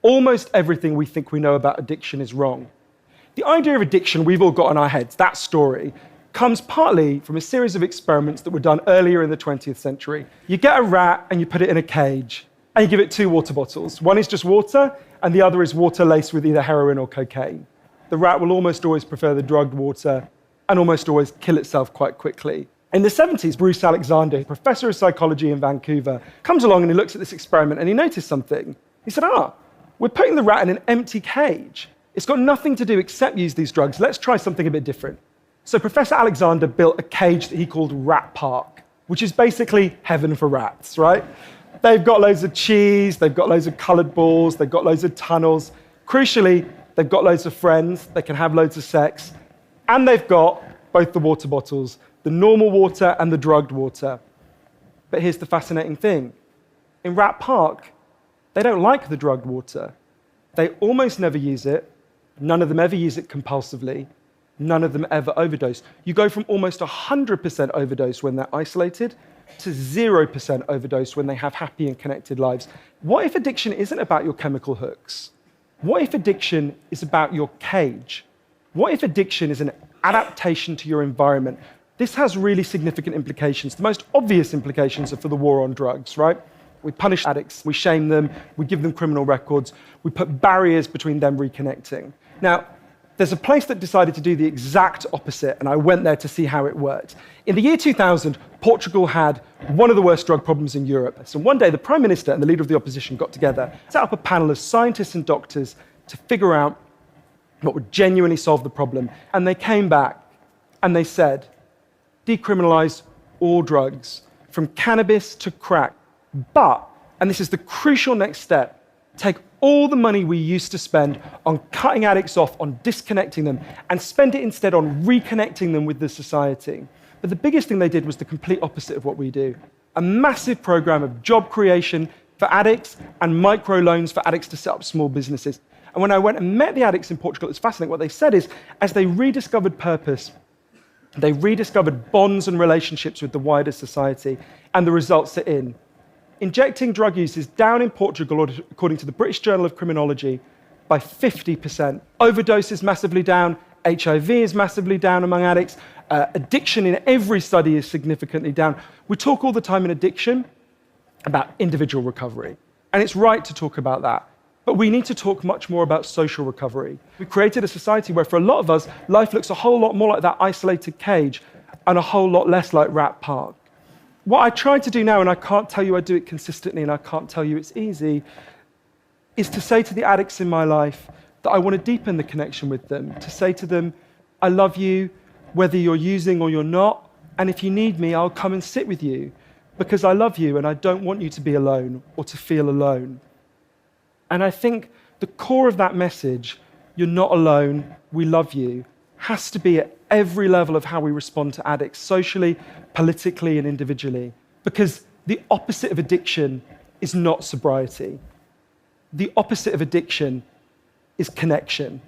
Almost everything we think we know about addiction is wrong. The idea of addiction we've all got in our heads, that story, comes partly from a series of experiments that were done earlier in the 20th century. You get a rat and you put it in a cage, and you give it 2 water bottles. One is just water, and the other is water laced with either heroin or cocaine. The rat will almost always prefer the drugged water and almost always kill itself quite quickly. In the 70s, Bruce Alexander, professor of psychology in Vancouver, comes along and he looks at this experiment and he noticed something. He said, we're putting the rat in an empty cage. It's got nothing to do except use these drugs. Let's try something a bit different. So Professor Alexander built a cage that he called Rat Park, which is basically heaven for rats, right? They've got loads of cheese, they've got loads of colored balls, they've got loads of tunnels. Crucially, they've got loads of friends, they can have loads of sex, and they've got both the water bottles, the normal water and the drugged water. But here's the fascinating thing. In Rat Park, they don't like the drugged water. They almost never use it. None of them ever use it compulsively. None of them ever overdose. You go from almost 100% overdose when they're isolated to 0% overdose when they have happy and connected lives. What if addiction isn't about your chemical hooks? What if addiction is about your cage? What if addiction is an adaptation to your environment? This has really significant implications. The most obvious implications are for the war on drugs, right? We punish addicts, we shame them, we give them criminal records, we put barriers between them reconnecting. Now, there's a place that decided to do the exact opposite, and I went there to see how it worked. In the year 2000, Portugal had one of the worst drug problems in Europe. So one day, the Prime Minister and the leader of the opposition got together, set up a panel of scientists and doctors to figure out what would genuinely solve the problem. And they came back and they said, decriminalize all drugs, from cannabis to crack. But, and this is the crucial next step, take all the money we used to spend on cutting addicts off, on disconnecting them, and spend it instead on reconnecting them with the society. But the biggest thing they did was the complete opposite of what we do. A massive program of job creation for addicts and microloans for addicts to set up small businesses. And when I went and met the addicts in Portugal, it's fascinating. What they said is, as they rediscovered purpose, they rediscovered bonds and relationships with the wider society, and the results are in. Injecting drug use is down in Portugal, according to the British Journal of Criminology, by 50%. Overdose is massively down, HIV is massively down among addicts, addiction in every study is significantly down. We talk all the time in addiction about individual recovery, and it's right to talk about that. But we need to talk much more about social recovery. We created a society where, for a lot of us, life looks a whole lot more like that isolated cage and a whole lot less like Rat Park. What I try to do now, and I can't tell you I do it consistently, and I can't tell you it's easy, is to say to the addicts in my life that I want to deepen the connection with them, to say to them, I love you, whether you're using or you're not, and if you need me, I'll come and sit with you, because I love you and I don't want you to be alone or to feel alone. And I think the core of that message, you're not alone, we love you, has to be at every level of how we respond to addicts, socially, politically, and individually. Because the opposite of addiction is not sobriety. The opposite of addiction is connection.